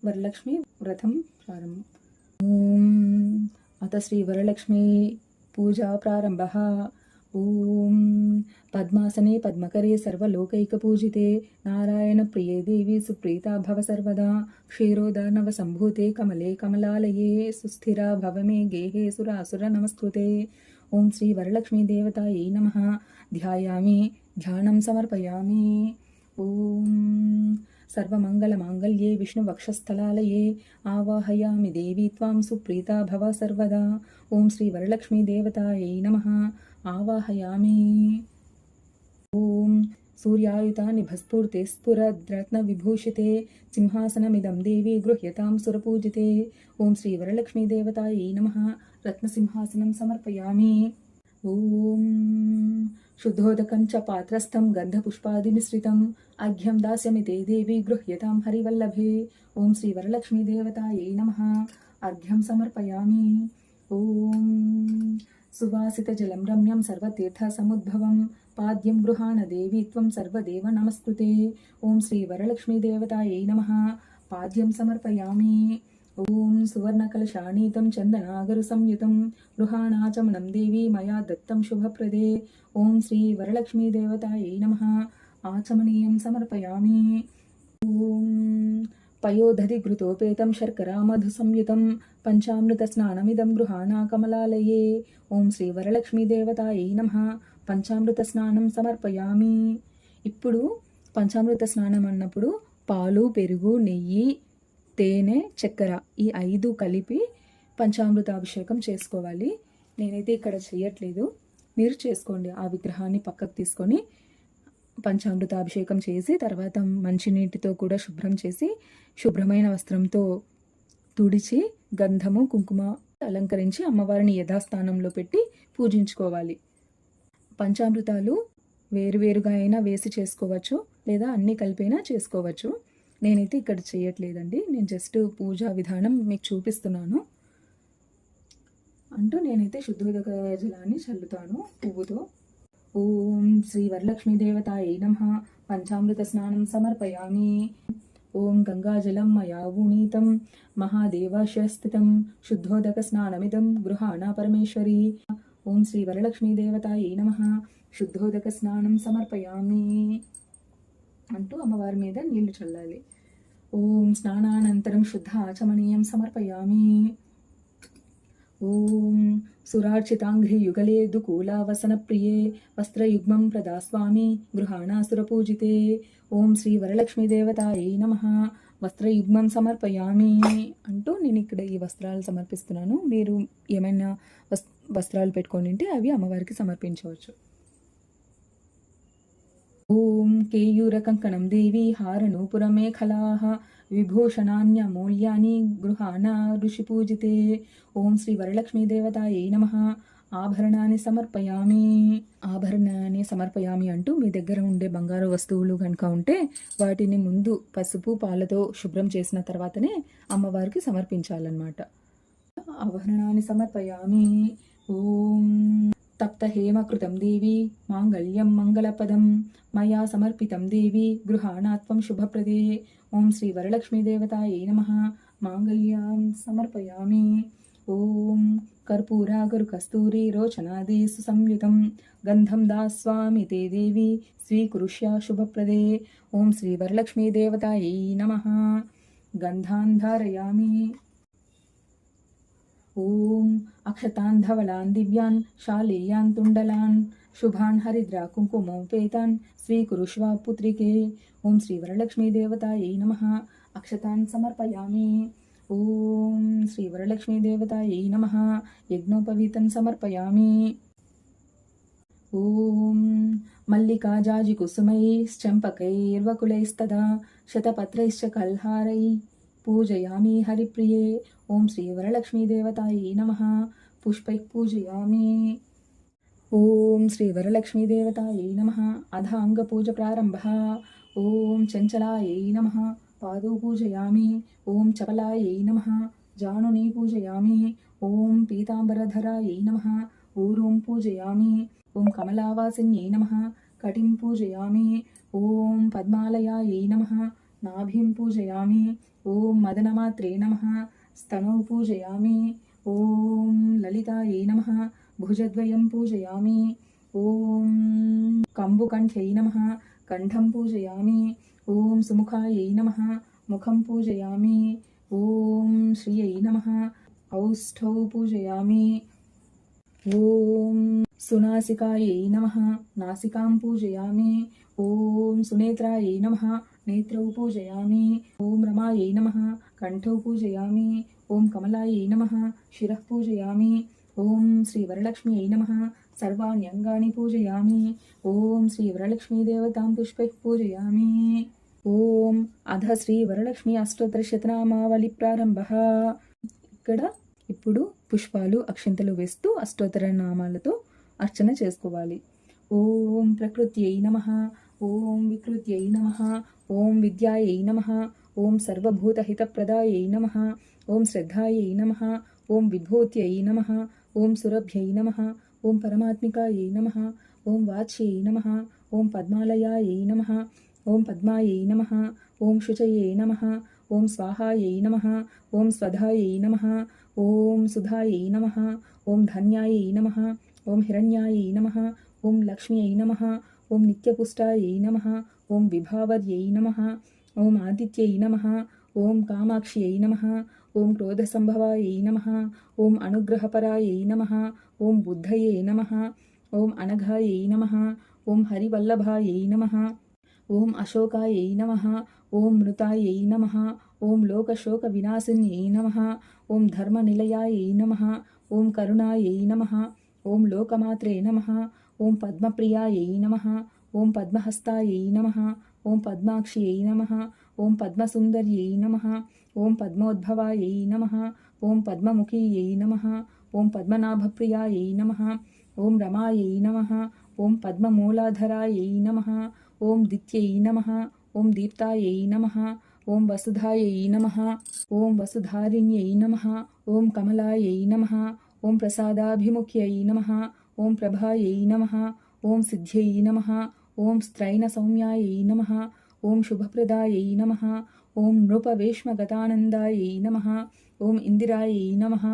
వరలక్ష్మి వ్రతం ప్రారంభం. ఓం అత శ్రీ వరలక్ష్మి పూజా ప్రారంభ. ఓం పద్మాసనే పద్మకరే సర్వలోకైక పూజితే నారాయణ ప్రియే దేవి సుప్రీతా భవ సర్వదా క్షీరోదార్ణవ సంభూతే కమలే కమలాలయే సుస్థిరా భవమే గేహే సురాసుర నమస్కృతే. ఓం శ్రీ వరలక్ష్మీ దేవతాయై నమః. ధ్యాయామి ధ్యానం సమర్పయామి. ఓం సర్వమంగళమాంగళ్యే విష్ణువక్షస్థలాలయే ఆవాహయామి దేవీ త్వాం సుప్రీతా భవ సర్వదా. ఓం శ్రీ వరలక్ష్మీ దేవతాయై నమః. ఆవాహయామి. ఓం సూర్యాయుతాని భస్ఫూర్తే స్ఫురద్రత్న విభూషితే సింహాసనమిదం దేవి గృహ్యతాం సురపూజితే. ఓం శ్రీ వరలక్ష్మీ దేవతాయై నమః. రత్నసింహాసనం సమర్పయామి. ఓం శుద్ధోదకం చ పాత్రస్థం గంధపుష్పాదిమిశ్రితం అఘ్యం దాస్యమితే దేవి గృహ్యతాం హరివల్లభే. ఓం శ్రీ వరలక్ష్మీ దేవతాయై నమః. అర్ఘ్యం సమర్పయామి. ఓం సువాసిత జలం రమ్యం సర్వతీర్థ సముద్భవం పాద్యం గృహాణ దేవి త్వం సర్వదేవ నమస్కృతే. ఓం శ్రీ వరలక్ష్మీ దేవతాయై నమః. పాద్యం సమర్పయామి. ఓం సువర్ణకలశానీతం చందనాగరు సంయుతం గృహాణాచమనం దేవి మయా దత్తం శుభప్రదే. ఓం శ్రీ వరలక్ష్మీ దేవతాయై నమః. ఆచమనీయం సమర్పయామి. ఓం పయోదధి ఘృతోపేతం శర్కరా మధు సంయుతం పంచామృత స్నానమిదం గృహాణా కమలాలయే. ఓం శ్రీ వరలక్ష్మీ దేవతాయై నమః. పంచామృత స్నానం సమర్పయామి. ఇప్పుడు పంచామృత స్నానం అన్నప్పుడు పాలు, పెరుగు, నెయ్యి, తేనె, చక్కెర ఈ 5 కలిపి పంచామృతాభిషేకం చేసుకోవాలి. నేనైతే ఇక్కడ చేయట్లేదు, మీరు చేసుకోండి. ఆ విగ్రహాన్ని పక్కకు తీసుకొని పంచామృతాభిషేకం చేసి తర్వాత మంచినీటితో కూడా శుభ్రం చేసి శుభ్రమైన వస్త్రంతో తుడిచి గంధము కుంకుమ అలంకరించి అమ్మవారిని యథాస్థానంలో పెట్టి పూజించుకోవాలి. పంచామృతాలు వేరువేరుగా అయినా వేసి చేసుకోవచ్చు లేదా అన్నీ కలిపైనా చేసుకోవచ్చు. నేనైతే ఇక్కడ చేయట్లేదండి, నేను జస్ట్ పూజా విధానం మీకు చూపిస్తున్నాను. అంటూ నేనైతే శుద్ధోదక జలాన్ని చల్లుతాను పువ్వుతో. ఓం శ్రీ వరలక్ష్మీ దేవతాయై నమః. పంచామృత స్నానం సమర్పయామి. ఓం గంగాజలం మయా ఊనీతం మహాదేవాశయ స్థితం శుద్ధోదక స్నానమిదం గృహాణా పరమేశ్వరి. ఓం శ్రీ వరలక్ష్మీ దేవతాయై నమః. శుద్ధోదక స్నానం సమర్పయామి అంటూ అమ్మవారి మీద నీళ్లు చల్లాలి. ఓం స్నానానంతరం శుద్ధ ఆచమనీయం సమర్పయామి. ఓం సురార్చితాంఘ్రి యుగలే దుకూలావసన ప్రియే వస్త్రయుగ్మం ప్రదాస్వామి గృహాణాసురపూజితే. ఓం శ్రీ వరలక్ష్మీ దేవతాయై నమః. వస్త్రయుగ్మం సమర్పయామి అంటూ నేను ఇక్కడ ఈ వస్త్రాలు సమర్పిస్తున్నాను. మీరు ఏమైనా వస్త్రాలు పెట్టుకొని ఉంటే అవి అమ్మవారికి సమర్పించవచ్చు. ఓం కేయూరకంకణం దేవి హారనూపురమేఖలాః విభూషణాన్యమూల్యాని గృహాణా ఋషిపూజితే. ఓం శ్రీ వరలక్ష్మీ దేవతాయై నమః. ఆభరణాన్ని సమర్పయామి అంటూ మీ దగ్గర ఉండే బంగారు వస్తువులు కనుక ఉంటే వాటిని ముందు పసుపు పాలతో శుభ్రం చేసిన తర్వాతనే అమ్మవారికి సమర్పించాలన్నమాట. ఆభరణాన్ని సమర్పయామి. ఓం తప్త హేమకృతం దేవి మాంగళ్యం మంగళపదం మయా సమర్పితం దేవి గృహాణాత్వం శుభప్రదే. ఓం శ్రీ వరలక్ష్మీ దేవతాయై నమః. మాంగళ్యం సమర్పయామి. ఓం కర్పూరాగరు కస్తూరి రోచనాదేశు సంయుతం గంధం దాస్వామి తే దేవి స్వీకృష్య శుభప్రదే. ఓం శ్రీ వరలక్ష్మీ దేవతాయై నమః. గంధాన్ ధారయామి. ఓం అక్షతాన్ ధవళాన్ దివ్యాన్ శాలేయాన్ తుండలాన్ శుభాన్ హరిద్రా కుంకుమోపేతాన్ స్వీకురుష్వ పుత్రికే. ఓం శ్రీ వరలక్ష్మీ దేవతాయై నమః. అక్షతాన్ సమర్పయామి. ఓం శ్రీ వరలక్ష్మీదేవతాయై నమః. యజ్ఞోపవీతం సమర్పయామి. ఓం మల్లికాజాజికుసుమైశ్చంపకైర్వకులైస్తదా శతపత్రైశ్చ కల్హారై పూజయామి హరిప్రియే. ఓం శ్రీ వరలక్ష్మీదేవతాయై నమః. పుష్పైః పూజయామి. ఓం శ్రీ వరలక్ష్మీదేవతాయై నమః. అధ అంగపూజ ప్రారంభः. ఓం చంచలాయై నమః. పాదౌ పూజయామి. ఓం చపలాయై నమః. జానుని పూజయామి. ఓం పీతాంబరధరాయై నమః. ఊరుం పూజయామి. ఓం కమలావాసిన్యై నమః. కటిం పూజయామి. ఓం పద్మాలయాయై నమః. నాభిం పూజయామి. ఓం మదనమాత్రే నమః. స్తనౌ పూజయామి. ఓం లలితాయై నమః. భుజద్వయం పూజయామి. ఓం కంబుకంఠ్యై నమః. కంఠం పూజయామి. ఓం సుముఖాయై నమః. ముఖం పూజయామి. ఓం శ్రియై నమః. ఔష్ఠౌ పూజయామి. ఓం సునాసికాయై నమః. నాసికాం పూజయామి. ఓం సునేత్రాయై నమః. నేత్రౌ పూజయామి. ఓం రమాయై నమః. కంఠౌ పూజయామి. ఓం కమలాయై నమః. శిరః పూజయామి. ఓం శ్రీ వరలక్ష్మ్యై నమః. సర్వాణ్యంగాని పూజయామి. ఓం శ్రీ వరలక్ష్మీదేవతాం పుష్పైః పూజయామి. ఓం అధ శ్రీ వరలక్ష్మీ అష్టోత్తర శతనామావళి ప్రారంభः. ఇప్పుడు పుష్పాలు అక్షంతలు వేస్తూ అష్టోత్తర నామాలతో అర్చన చేసుకోవాలి. ఓం ప్రకృత్యై నమః. ఓం వికృత్యై నమః. ఓం విద్యాయై నమః. ఓం సర్వభూతహితప్రదాయై నమః. ఓం శ్రద్ధాయై నమః. ఓం విభూత్యై నమః. ఓం సురభ్యై నమః. ఓం పరమాత్మికాయై నమః. ఓం వాచ్యై నమః. ఓం పద్మాలయాయై నమః. ఓం పద్మాయై నమః. ఓం శుచయై నమః. ఓం స్వాహాయై నమః. ఓం స్వధాయై నమః. ఓం సుధాయై నమః. ఓం ధన్యాయై నమః. ఓం హిరణ్యాయై నమః. ఓం లక్ష్మ్యై నమః. ఓం నిత్యపుష్టాయై నమః. ఓం విభావర్యై నమః. ఓం ఆదిత్యై నమః. ఓం కామాక్ష్యై నమః. ఓం క్రోధసంభవాయై నమః. ఓం అనుగ్రహపరాయై నమః. ఓం బుద్ధయే నమః. ఓం అనఘాయై నమః. ఓం హరివల్లభాయై నమః. ఓం అశోకాయై నమః. ఓం మృతాయై నమః. ఓం లోకశోక వినాశిన్యై నమః. ఓం ధర్మనిలయాయై నమః. ఓం కరుణాయై నమః. ఓం లోకమాత్రే నమః. ఓం పద్మప్రియాయై నమః. ఓం పద్మహస్తాయై నమః. ఓం పద్మాక్ష్యై నమః. ఓం పద్మసుందర్యై నమః. ఓం పద్మోద్భవాయై నమః. ఓం పద్మముఖీయై నమః. ఓం పద్మనాభప్రియాయై నమః. ఓం రమాయై నమః. ఓం పద్మమూలాధరాయై నమః. ఓం దిత్యై నమః. ఓం దీప్తాయై నమః. ఓం వసుధాయై నమః. ఓం వసుధారిణ్యై నమః. ఓం కమలాయై నమః. ఓం ప్రసాదాభిముఖ్యై నమః. ఓం ప్రభాయై నమః. ఓం సిద్ధ్యై నమః. ఓం స్త్రైణ సౌమ్యాయై నమః. ఓం శుభప్రదాయై నమః. ఓం నృపవేష్మగతానందాయై నమః. ఓం ఇందిరాయై నమః.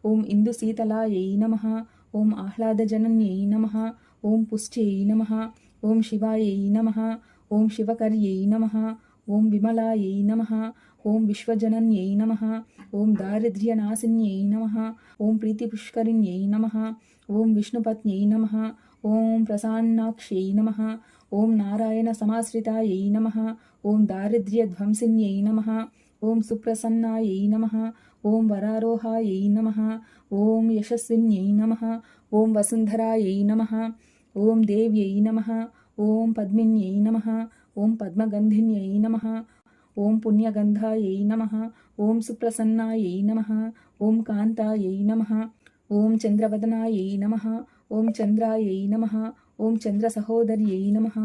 ఓం ఇందుశీతలాయై నమః. ఓం ఆహ్లాదజనన్యై నమః. ఓం పుష్ట్యై నమః. ఓం శివాయై నమః. ఓం శివకర్యై నమః. ఓం విమలాయై నమః. ఓం విశ్వజనన్యై నమః. ఓం దారిద్ర్యనాశిన్యై నమః. ఓం ప్రీతిపుష్కరిణ్యై నమః. ఓం విష్ణుపత్న్యై నమః. ఓం ప్రసన్నాక్ష్యై నమః. ఓం నారాయణ సమాశ్రితాయై నమః. ఓం దారిద్ర్యధ్వంసిన్యై నమః. ఓం సుప్రసన్నాయై నమః. ఓం వరారోహాయై నమః. ఓం యశస్విన్యై నమః. ఓం వసుంధరాయై నమః. ఓం దేవ్యై నమః. ఓం పద్మిన్యై నమః. ఓం పద్మగంధిన్యై నమః. ఓం పుణ్యగంధాయై నమః. ఓం సుప్రసన్నాయై నమః. ఓం కాంతాయై నమః. ఓం చంద్రవదనాయై నమః. ఓం చంద్రాయై నమః. ఓం చంద్రసహోదర్యై నమః.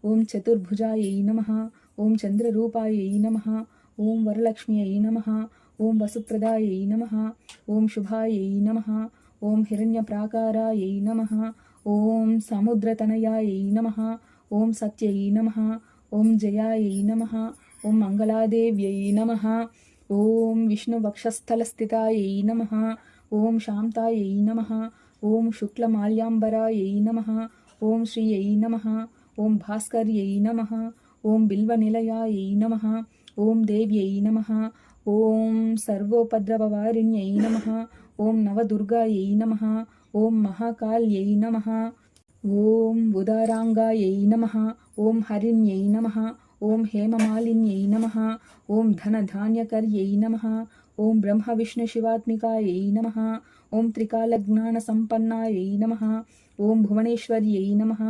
ఓం చతుర్భుజాయై నమః. ఓం చంద్రరూపాయై నమః. ఓం వరలక్ష్మ్యై నమః. ఓం వసుప్రదాయై నమః. ఓం శుభాయై నమః. ఓం హిరణ్యప్రాకారాయై నమః. ఓం సముద్రతనయాయై నమః. ఓం సత్యై నమః. ఓం జయాయై నమః. ఓం మంగళాదేవ్యై నమః. ఓం విష్ణువక్షస్థలస్థితాయై నమః. ఓం శాంతాయై నమః. ఓం శుక్లమాల్యాంబరాయై నమః. ఓం శ్రీయై నమః. ఓం భాస్కర్యై నమః. ఓం బిల్వనిలయాయై నమః. ఓం దేవ్యై నమః. ఓం సర్వోపద్రవవారిణ్యై నమః. ఓం నవదుర్గాయై నమః. ఓం మహాకాళ్యై నమః. ఓం ఉదారాంగాయై నమః. ఓం హరిణ్యై నమః. ఓం హేమమాలిన్యై నమః. ఓం ధనధాన్యకర్యై నమః. ఓం బ్రహ్మ విష్ణు శివాత్మికాయై నమః. ఓం త్రికాలజ్ఞానసంపన్నాయై నమః. ఓం భువనేశ్వర్యై నమః.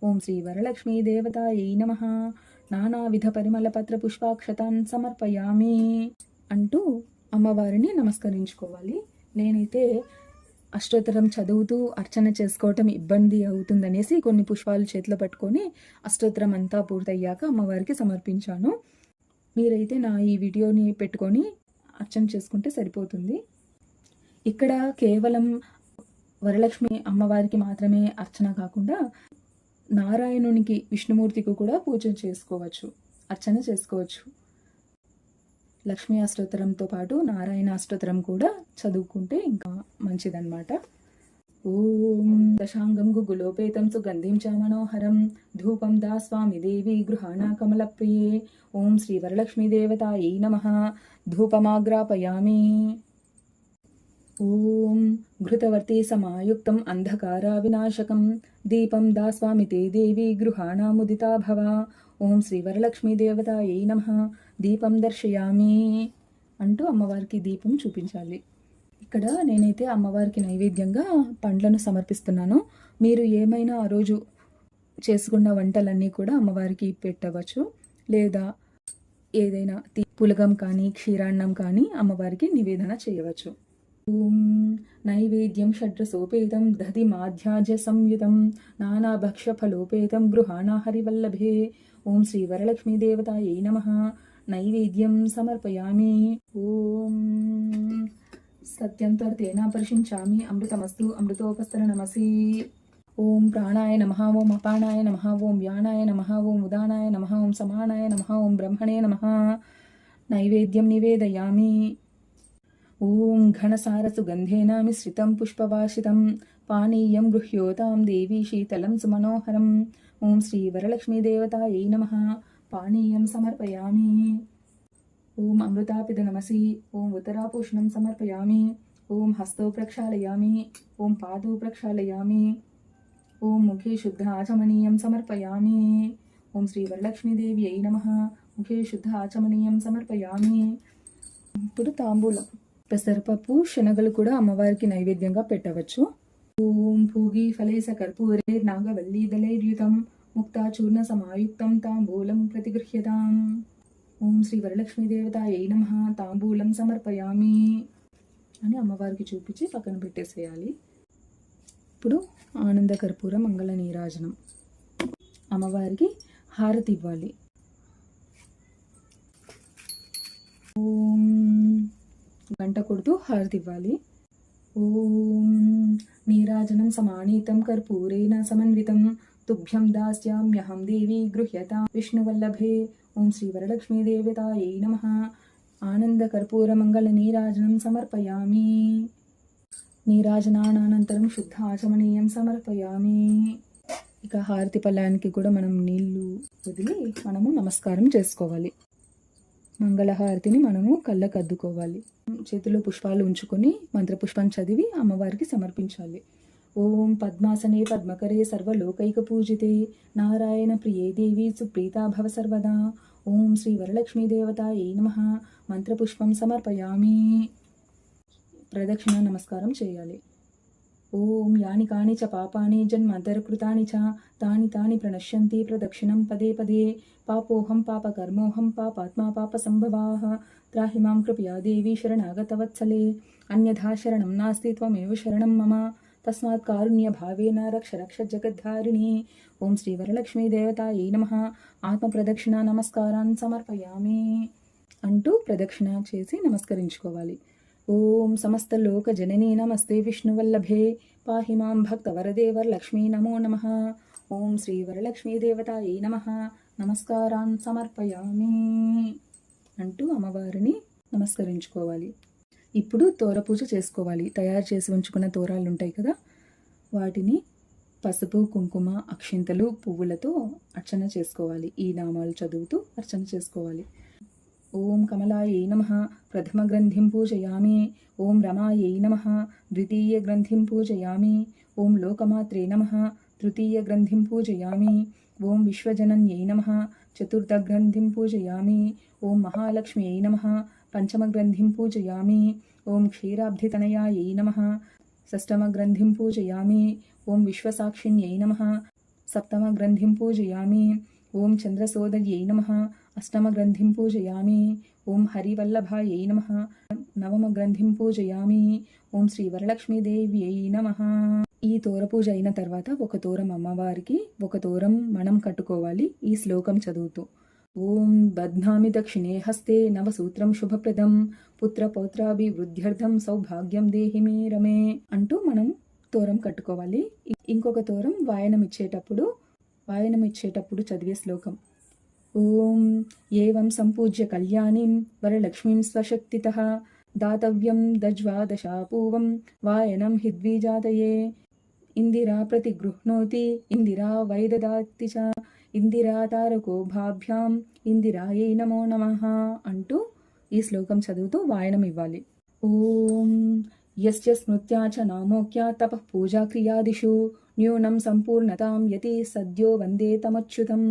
ఓం శ్రీ వరలక్ష్మీ దేవతాయై నమః. నానావిధ పరిమళ పత్ర పుష్పాక్షతాన్ సమర్పయామి అంటూ అమ్మవారిని నమస్కరించుకోవాలి. నేనైతే అష్టోత్తరం చదువుతూ అర్చన చేసుకోవటం ఇబ్బంది అవుతుందనేసి కొన్ని పుష్పాలు చేతిలో పట్టుకొని అష్టోత్తరం అంతా పూర్తయ్యాక అమ్మవారికి సమర్పించాను. మీరైతే నా ఈ వీడియోని పెట్టుకొని అర్చన చేసుకుంటే సరిపోతుంది. ఇక్కడ కేవలం వరలక్ష్మి అమ్మవారికి మాత్రమే అర్చన కాకుండా నారాయణునికి, విష్ణుమూర్తికి కూడా పూజ చేసుకోవచ్చు, అర్చన చేసుకోవచ్చు. లక్ష్మీ అష్టోత్తరంతో పాటు నారాయణ అష్టోత్తరం కూడా చదువుకుంటే ఇంకా మంచిదన్నమాట. ఓం దశాంగం గుగులోపేతం సుగంధిం చ మనోహరం ధూపం దాస్వామి దేవి గృహాణ కమలప్రియే. ఓం శ్రీ వరలక్ష్మీ దేవతాయై నమః. ధూపమాగ్రాపయామి. ఓం ఘృతవర్తి సమాయుక్తం అంధకారా వినాశకం దీపం దాస్వామి తే దేవి గృహాణముదితా భవ. ఓం శ్రీ వరలక్ష్మీ దేవతాయై నమః. దీపం దర్శయామి అంటూ అమ్మవారికి దీపం చూపించాలి. ఇక్కడ నేనైతే అమ్మవారికి నైవేద్యంగా పండ్లను సమర్పిస్తున్నాను. మీరు ఏమైనా ఆ రోజు చేసుకున్న వంటలన్నీ కూడా అమ్మవారికి పెట్టవచ్చు, లేదా ఏదైనా పులగం కానీ క్షీరాన్నం కానీ అమ్మవారికి నివేదన చేయవచ్చు. ఓం నైవేద్యం షడ్రసోపేతం దధి మాధ్యాజ్య సంయుతం నానాభక్ష్య ఫలోపేతం గృహాణ హరివల్లభే. ఓం శ్రీ వరలక్ష్మీ దేవతాయై నమః. నైవేద్యం సమర్పయామి. ఓం సత్యం త్వర్తేన పరిషించామి అమృతమస్తు అమృతోపస్తరణమసి. ఓం ప్రాణాయ నమః. ఓం అపానాయ నమః. ఓం వ్యానాయ నమః. ఓం ఉదానాయ నమః. ఓం సమానాయ నమః. ఓం బ్రహ్మణే నమః. నైవేద్యం నివేదయామి. ఓం ఘనసారసుగంధేన మిశ్రితం పుష్పవాసితం పానీయం గృహ్యోతాం దేవీ శీతలం సుమనోహరం. ఓం శ్రీ వరలక్ష్మీ దేవతాయై నమః. పానీయం సమర్పయామి. ఓం అమృతాపిదనమసి. ఓం ఉత్తరాపూషణం సమర్పయామి. ఓం హస్తో ప్రక్షాళయామి. ఓం పాదో ప్రక్షాళయామి. ఓం ముఖే శుద్ధ ఆచమనీయం సమర్పయామి. ఓం శ్రీ వరలక్ష్మీదేవ్యై నమః. ముఖే శుద్ధ ఆచమనీయం సమర్పయామి. ఇప్పుడు తాంబూలం. పెసరపప్పు, శనగలు కూడా అమ్మవారికి నైవేద్యంగా పెట్టవచ్చు. ఓం భూగి ఫలే సకర్పూరే నాగవల్లీదలైర్యుతం ముక్తాచూర్ణ సమాయుక్తం తాంబూలం ప్రతిగృహ్యతాం. ఓం శ్రీ వరలక్ష్మీ దేవతాయై నమః. తాంబూలం సమర్పయామి అని అమ్మవారికి చూపించి పక్కన పెట్టేసేయాలి. ఇప్పుడు ఆనంద కర్పూర మంగళ నీరాజనం. అమ్మవారికి హారతి ఇవ్వాలి. ఓం గంట కొడుతూ హారతి ఇవ్వాలి. ఓం నీరాజనం సమానీతం కర్పూరేణ సమన్వితం తుభ్యం దాస్యామ్యహం దేవి గృహ్యతాం విష్ణువల్లభే. ఓం శ్రీ వరలక్ష్మీ దేవతాయై నమః. ఆనంద కర్పూర మంగళ నీరాజనం సమర్పయామి. నీరాజనానంతరం శుద్ధ ఆచమనీయం సమర్పయామి. ఇక హారతి పళ్ళానికి కూడా మనం నీళ్లు వదిలి మనము నమస్కారం చేసుకోవాలి. మంగళహారతిని మనము కళ్ళకు అద్దుకోవాలి. చేతిలో పుష్పాలు ఉంచుకొని మంత్రపుష్పం చదివి అమ్మవారికి సమర్పించాలి. ఓం పద్మాసనే పద్మకరే సర్వలోకైక పూజితే నారాయణ ప్రియే దేవి సుప్రీతా భవ సర్వదా. ఓం శ్రీ వరలక్ష్మీ దేవతాయై నమః. మంత్రపుష్పం సమర్పయామి. ప్రదక్షిణ నమస్కారం చేయాలి. ఓం యాని కాని చ పాపాని జన్మాంతరకృతాని చ తాని తాని ప్రణశ్యంతి ప్రదక్షిణం పదే పదే. పాపోహం పాపకర్మోహం పాపాత్మా పాప సంభవాః త్రాహి మాం కృపయా దేవి శరణాగతవత్సలే. అన్యథా శరణం నాస్తి త్వమేవ శరణం మమ తస్మాత్ కారుణ్య భావేన రక్ష రక్ష జగద్ధారిణి. ఓం శ్రీ వరలక్ష్మీ దేవతాయై నమః. ఆత్మ ప్రదక్షిణ నమస్కారాన్ని సమర్పయామి అంటూ ప్రదక్షిణ చేసి నమస్కరించుకోవాలి. ఓం సమస్త లోక జననీ నమస్తే విష్ణువల్లభే పాహి మాం భక్తవరదే వరలక్ష్మీ నమో నమః. ఓం శ్రీ వరలక్ష్మీ దేవతాయై నమః. నమస్కారాన్ సమర్పయామి అంటూ అమ్మవారిని నమస్కరించుకోవాలి. ఇప్పుడు తోర పూజ చేసుకోవాలి. తయారు చేసి ఉంచుకున్న తోరాలు ఉంటాయి కదా, వాటిని పసుపు, కుంకుమ, అక్షింతలు, పువ్వులతో అర్చన చేసుకోవాలి. ఈ నామాలు చదువుతూ అర్చన చేసుకోవాలి. ఓం కమలాయై నమః. ప్రథమ గ్రంథిం పూజయామి. ఓం రమాయై నమః. ద్వితీయ గ్రంథిం పూజయామి. ఓం లోకమాత్రే నమః. తృతీయ గ్రంథిం పూజయామి. ఓం విశ్వజనన్యై నమః. చతుర్థ గ్రంథిం పూజయామి. ఓం మహాలక్ష్మ్యై నమః. పంచమగ్రంథిం పూజయామి. ఓం క్షీరాబ్ధితనయాయై నమః. షష్టమగ్రంథిం పూజయామి. ఓం విశ్వసాక్షిణ్యై నమః. సప్తమగ్రంథిం పూజయామి. ఓం చంద్రసోదర్యై నమః. అష్టమగ్రంథిం పూజయామి. ఓం హరివల్లభాయై నమః. నవమగ్రంథిం పూజయామి. ఓం శ్రీ వరలక్ష్మీదేవ్యై నమః. ఈ తోర పూజ అయిన తర్వాత ఒక తోరం అమ్మవారికి, ఒక తోరం మనం కట్టుకోవాలి ఈ శ్లోకం చదువుతూ. ఓం బధ్నామి దక్షిణే హస్తే నవసూత్రం శుభప్రదం పుత్రపౌత్రాభివృద్ధ్యర్థం సౌభాగ్యం దేహి మే రమే అంటూ మనం తోరం కట్టుకోవాలి. ఇంకొక తోరం వాయనం ఇచ్చేటప్పుడు చదివే శ్లోకం. ఓం ఏవం సంపూజ్య కళ్యాణిం వరలక్ష్మీం స్వశక్తితః దాతవ్యం దజ్వాదశాపూవం వాయనం హిద్విజాతయే ఇందిరా ప్రతిగృహ్ణోతి ఇందిరా వైదదాతి చ ఇందిరా తారకో భాభ్యాం ఇందిరాయై నమో నమః అంటూ ఈ శ్లోకం చదువుతూ వాయనం ఇవ్వాలి. ఓం యస్య స్మృత్యా చ నామోక్త్యా తపః పూజా క్రియాదిషు న్యూనం సంపూర్ణతాం యతి సద్యో వందే తమచ్యుతం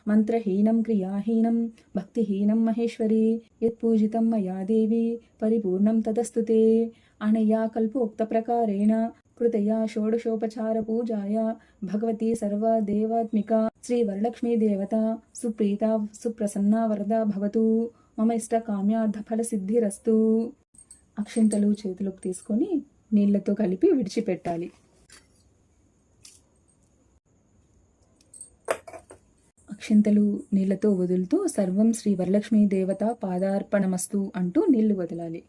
మంత్రహీనం క్రియాహీనం భక్తిహీనం మహేశ్వరి యత్పూజితం మయా దేవి పరిపూర్ణం తదస్తుతే అనయా కల్పోక్త ప్రకారేణ కృతయా షోడశోపచార పూజాయ భగవతి సర్వదేవాత్మిక శ్రీ వరలక్ష్మీ దేవత సుప్రీత సుప్రసన్నా వరదా భవతు మమ ఇష్ట కామ్యార్థ ఫల సిద్ధిరస్తు. అక్షింతలు చేతులకు తీసుకొని నీళ్లతో కలిపి విడిచిపెట్టాలి. అక్షింతలు నీళ్లతో వదులుతూ సర్వం శ్రీ వరలక్ష్మీ దేవత పాదార్పణమస్తు అంటూ నీళ్లు వదలాలి.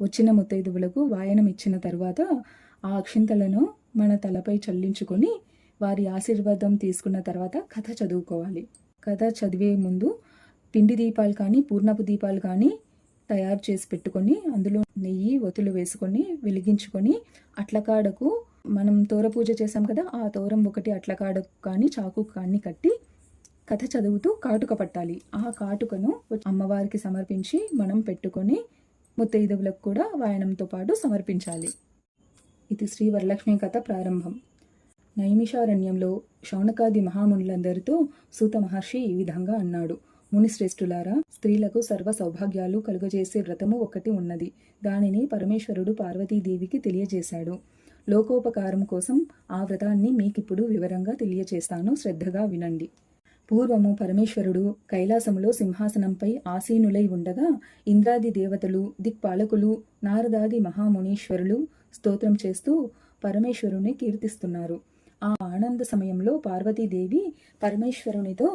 వచ్చిన ముత్తైదువులకు వాయనం ఇచ్చిన తర్వాత ఆ అక్షింతలను మన తలపై చల్లించుకొని వారి ఆశీర్వాదం తీసుకున్న తర్వాత కథ చదువుకోవాలి. కథ చదివే ముందు పిండి దీపాలు కానీ పూర్ణపు దీపాలు కానీ తయారు చేసి పెట్టుకొని అందులో నెయ్యి ఒత్తులు వేసుకొని వెలిగించుకొని అట్లకాడకు మనం తోర పూజ చేసాం కదా, ఆ తోరం ఒకటి అట్లకాడకు కానీ చాకు కానీ కట్టి కథ చదువుతూ కాటుక పట్టాలి. ఆ కాటుకను అమ్మవారికి సమర్పించి మనం పెట్టుకొని ముత్తైదువులకు కూడా వాయనంతో పాటు సమర్పించాలి. ఇది శ్రీ వరలక్ష్మి కథ ప్రారంభం. నైమిషారణ్యంలో శౌనకాది మహామునులందరితో సూత మహర్షి ఈ విధంగా అన్నాడు. మునిశ్రేష్ఠులారా, స్త్రీలకు సర్వ సౌభాగ్యాలు కలుగజేసే వ్రతము ఒకటి ఉన్నది. దానిని పరమేశ్వరుడు పార్వతీదేవికి తెలియజేశాడు. లోకోపకారం కోసం ఆ వ్రతాన్ని మీకిప్పుడు వివరంగా తెలియజేస్తాను, శ్రద్ధగా వినండి. పూర్వము పరమేశ్వరుడు కైలాసములో సింహాసనంపై ఆసీనులై ఉండగా ఇంద్రాది దేవతలు, దిక్పాలకులు, నారదాది మహామునీశ్వరులు స్తోత్రం చేస్తూ పరమేశ్వరుని కీర్తిస్తున్నారు. ఆ ఆనంద సమయంలో పార్వతీదేవి పరమేశ్వరునితో,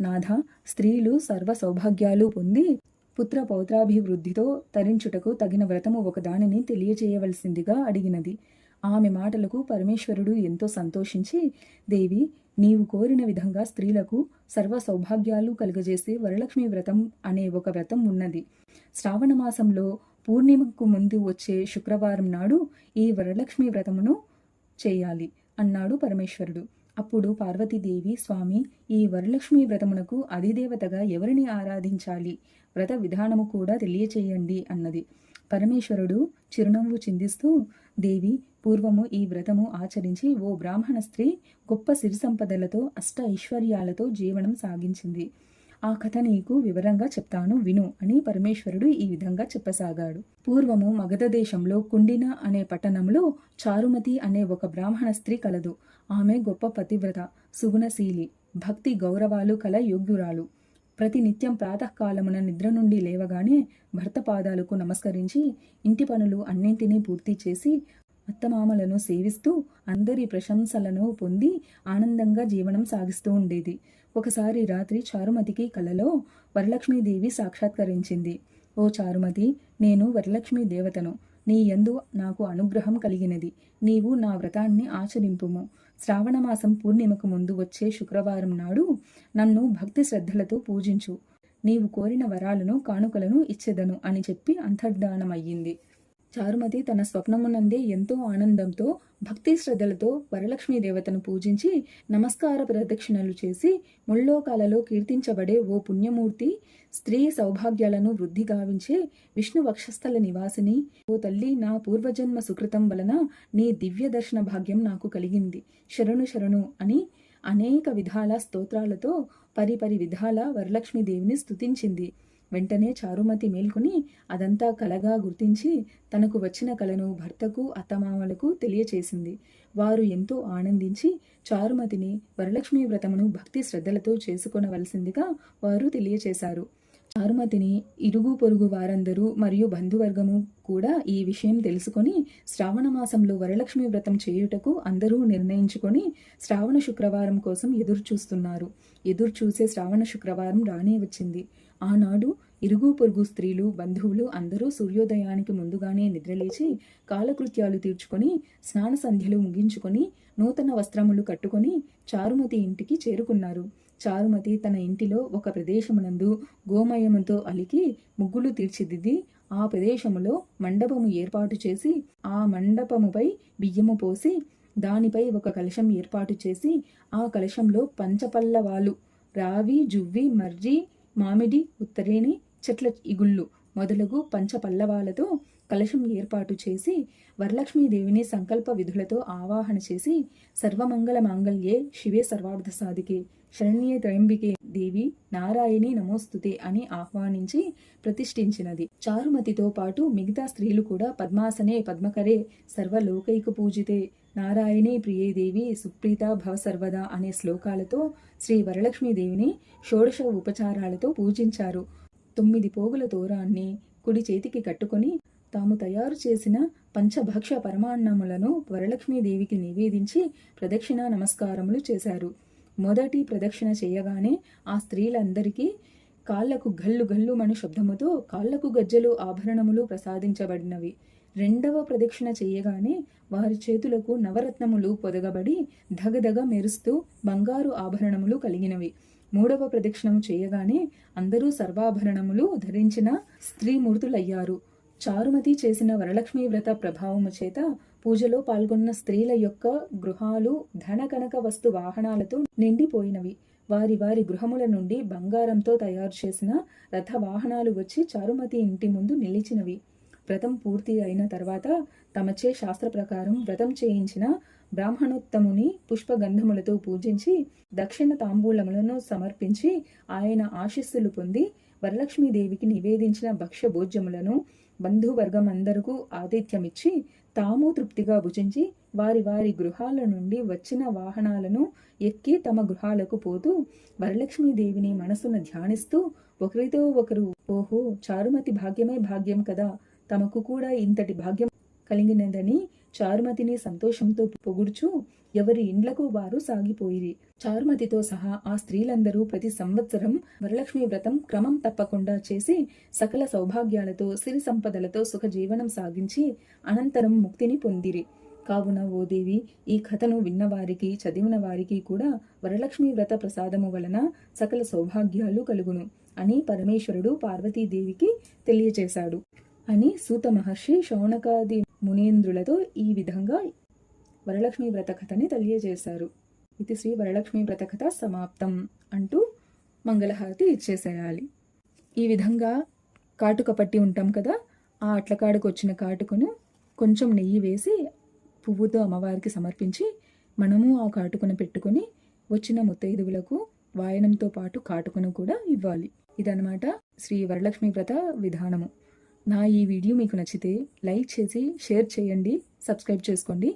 నాథ, స్త్రీలు సర్వ సౌభాగ్యాలు పొంది పుత్ర పౌత్రాభివృద్ధితో తరించుటకు తగిన వ్రతము ఒకదానిని తెలియజేయవలసిందిగా అడిగినది. ఆమె మాటలకు పరమేశ్వరుడు ఎంతో సంతోషించి, దేవి, నీవు కోరిన విధంగా స్త్రీలకు సర్వ సౌభాగ్యాలు కలుగజేసే వరలక్ష్మి వ్రతం అనే ఒక వ్రతం ఉన్నది. శ్రావణ మాసంలో పూర్ణిమకు ముందు వచ్చే శుక్రవారం నాడు ఈ వరలక్ష్మి వ్రతమును చేయాలి అన్నాడు పరమేశ్వరుడు. అప్పుడు పార్వతీదేవి, స్వామి, ఈ వరలక్ష్మి వ్రతమునకు అధిదేవతగా ఎవరిని ఆరాధించాలి, వ్రత విధానము కూడా తెలియచేయండి అన్నది. పరమేశ్వరుడు చిరునవ్వు చిందిస్తూ, దేవి, పూర్వము ఈ వ్రతము ఆచరించి ఓ బ్రాహ్మణ స్త్రీ గొప్ప సిరి సంపదలతో అష్ట ఐశ్వర్యాలతో జీవనం సాగించింది. ఆ కథ నీకు వివరంగా చెప్తాను, విను అని పరమేశ్వరుడు ఈ విధంగా చెప్పసాగాడు. పూర్వము మగధ దేశంలో కుండిన అనే పట్టణంలో చారుమతి అనే ఒక బ్రాహ్మణ స్త్రీ కలదు. ఆమె గొప్ప పతివ్రత, సుగుణశీలి, భక్తి గౌరవాలు కల యోగ్యురాలు. ప్రతి నిత్యం ప్రాతకాలమున నిద్ర నుండి లేవగానే భర్త పాదాలకు నమస్కరించి ఇంటి పనులు అన్నింటినీ పూర్తి చేసి అత్తమామలను సేవిస్తూ అందరి ప్రశంసలను పొంది ఆనందంగా జీవనం సాగిస్తూ ఉండేది. ఒకసారి రాత్రి చారుమతికి కలలో వరలక్ష్మీదేవి సాక్షాత్కరించింది. ఓ చారుమతి, నేను వరలక్ష్మీ దేవతను. నీ యందు నాకు అనుగ్రహం కలిగినది. నీవు నా వ్రతాన్ని ఆచరింపుము. శ్రావణమాసం పూర్ణిమకు ముందు వచ్చే శుక్రవారం నాడు నన్ను భక్తి శ్రద్ధలతో పూజించు. నీవు కోరిన వరాలను, కానుకలను ఇచ్చెదను అని చెప్పి అంతర్ధానమయ్యింది. చారుమతి తన స్వప్నమునందే ఎంతో ఆనందంతో భక్తి శ్రద్ధలతో వరలక్ష్మీ దేవతను పూజించి నమస్కార ప్రదక్షిణలు చేసి ముల్లోకాలలో కీర్తించబడే ఓ పుణ్యమూర్తి, స్త్రీ సౌభాగ్యాలను వృద్ధి గావించే విష్ణు వక్షస్థల నివాసిని, ఓ తల్లి, నా పూర్వజన్మ సుకృతం వలన నీ దివ్య దర్శన భాగ్యం నాకు కలిగింది. శరణు శరణు అని అనేక విధాల స్తోత్రాలతో పరిపరి విధాల వరలక్ష్మీదేవిని స్తుతించింది. వెంటనే చారుమతి మేల్కొని అదంతా కలగా గుర్తించి తనకు వచ్చిన కలను భర్తకు అత్తమామలకు తెలియచేసింది. వారు ఎంతో ఆనందించి చారుమతిని వరలక్ష్మీ వ్రతమును భక్తి శ్రద్ధలతో చేసుకొనవలసిందిగా వారు తెలియచేశారు. చారుమతిని ఇరుగు పొరుగు వారందరూ మరియు బంధువర్గము కూడా ఈ విషయం తెలుసుకొని శ్రావణ మాసంలో వరలక్ష్మి వ్రతం చేయుటకు అందరూ నిర్ణయించుకొని శ్రావణ శుక్రవారం కోసం ఎదురు చూస్తున్నారు. ఎదురు చూసే శ్రావణ శుక్రవారం రానే వచ్చింది. ఆనాడు ఇరుగు పొరుగు స్త్రీలు బంధువులు అందరూ సూర్యోదయానికి ముందుగానే నిద్రలేచి కాలకృత్యాలు తీర్చుకొని స్నాన సంధ్యలు ముగించుకొని నూతన వస్త్రములు కట్టుకొని చారుమతి ఇంటికి చేరుకున్నారు. చారుమతి తన ఇంటిలో ఒక ప్రదేశమునందు గోమయముతో అలికి ముగ్గులు తీర్చిదిద్ది ఆ ప్రదేశములో మండపము ఏర్పాటు చేసి ఆ మండపముపై బియ్యము పోసి దానిపై ఒక కలశం ఏర్పాటు చేసి ఆ కలశంలో పంచపల్లవాలు రావి జువ్వి మర్రి మామిడి ఉత్తరేణి చెట్ల ఇగుళ్ళు మొదలగు పంచపల్లవాలతో కలశం ఏర్పాటు చేసి వరలక్ష్మీదేవిని సంకల్ప విధులతో ఆవాహన చేసి సర్వమంగళ మాంగళ్యే శివే సర్వార్థ సాధికే శరణ్యే త్రయంబికే దేవి నారాయణి నమోస్తుతే అని ఆహ్వానించి ప్రతిష్ఠించినది. చారుమతితో పాటు మిగతా స్త్రీలు కూడా పద్మాసనే పద్మకరే సర్వలోకైక పూజితే నారాయణి ప్రియే దేవి సుప్రీత భవ సర్వదా అనే శ్లోకాలతో శ్రీ వరలక్ష్మీదేవిని షోడశ ఉపచారాలతో పూజించారు. 9 పోగుల తోరాన్ని కుడి చేతికి కట్టుకొని తాము తయారు చేసిన పంచభక్ష పరమాన్నములను వరలక్ష్మీదేవికి నివేదించి ప్రదక్షిణ నమస్కారములు చేశారు. మొదటి ప్రదక్షిణ చేయగానే ఆ స్త్రీలందరికీ కాళ్లకు గల్లు గల్లు మను శబ్దముతో కాళ్లకు గజ్జలు ఆభరణములు ప్రసాదించబడినవి. రెండవ ప్రదక్షిణ చేయగానే వారి చేతులకు నవరత్నములు పొదగబడి ధగధగ మెరుస్తూ బంగారు ఆభరణములు కలిగినవి. మూడవ ప్రదక్షిణము చేయగానే అందరూ సర్వాభరణములు ధరించిన స్త్రీమూర్తులయ్యారు. చారుమతి చేసిన వరలక్ష్మీ వ్రత ప్రభావము చేత పూజలో పాల్గొన్న స్త్రీల యొక్క గృహాలు ధన కనక వస్తు వాహనాలతో నిండిపోయినవి. వారి వారి గృహముల నుండి బంగారంతో తయారు చేసిన రథ వాహనాలు వచ్చి చారుమతి ఇంటి ముందు నిలిచినవి. వ్రతం పూర్తి అయిన తర్వాత తమచే శాస్త్ర ప్రకారం వ్రతం చేయించిన బ్రాహ్మణోత్తముని పుష్పగంధములతో పూజించి దక్షిణ తాంబూలములను సమర్పించి ఆయన ఆశీస్సులు పొంది వరలక్ష్మీదేవికి నివేదించిన భక్ష్య భోజ్యములను బంధువర్గం అందరకు ఆతిథ్యమిచ్చి తాము తృప్తిగా భుజించి వారి వారి గృహాల నుండి వచ్చిన వాహనాలను ఎక్కి తమ గృహాలకు పోతూ వరలక్ష్మీదేవిని మనసున ధ్యానిస్తూ ఒకరితో ఒకరు ఓహో చారుమతి భాగ్యమే భాగ్యం కదా, తమకు కూడా ఇంతటి భాగ్యం కలిగినదని చారుమతిని సంతోషంతో పొగుడుచూ ఎవరి ఇండ్లకు వారు సాగిపోయిరి. చారుమతితో సహా ఆ స్త్రీలందరూ ప్రతి సంవత్సరం వరలక్ష్మీ వ్రతం క్రమం తప్పకుండా చేసి సకల సౌభాగ్యాలతో సిరి సంపదలతో సుఖ జీవనం సాగించి అనంతరం ముక్తిని పొందిరి. కావున ఓ దేవి, ఈ కథను విన్నవారికి చదివిన వారికి కూడా వరలక్ష్మీ వ్రత ప్రసాదము వలన సకల సౌభాగ్యాలు కలుగును అని పరమేశ్వరుడు పార్వతీదేవికి తెలియచేశాడు అని సూత మహర్షి శౌనకాది మునీంద్రులతో ఈ విధంగా వరలక్ష్మీ వ్రత కథని తెలియజేశారు. ఇది శ్రీ వరలక్ష్మీ వ్రత కథ సమాప్తం అంటూ మంగళహారతి ఇచ్చేసేయాలి. ఈ విధంగా కాటుక పట్టి ఉంటాం కదా, ఆ అట్లకాడుకు వచ్చిన కాటుకను కొంచెం నెయ్యి వేసి పువ్వుతో అమ్మవారికి సమర్పించి మనము ఆ కాటుకను పెట్టుకొని వచ్చిన ముత్తైదువులకు వాయనంతో పాటు కాటుకను కూడా ఇవ్వాలి. ఇదన్నమాట శ్రీ వరలక్ష్మీ వ్రత విధానము. నా ఈ వీడియో మీకు నచ్చితే లైక్ చేసి షేర్ చేయండి, సబ్స్క్రైబ్ చేసుకోండి.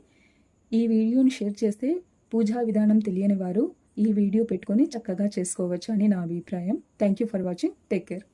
ఈ వీడియోని షేర్ చేస్తే పూజా విధానం తెలియని వారు ఈ వీడియో పెట్టుకొని చక్కగా చేసుకోవచ్చు అని నా అభిప్రాయం. Thank you for watching. Take care.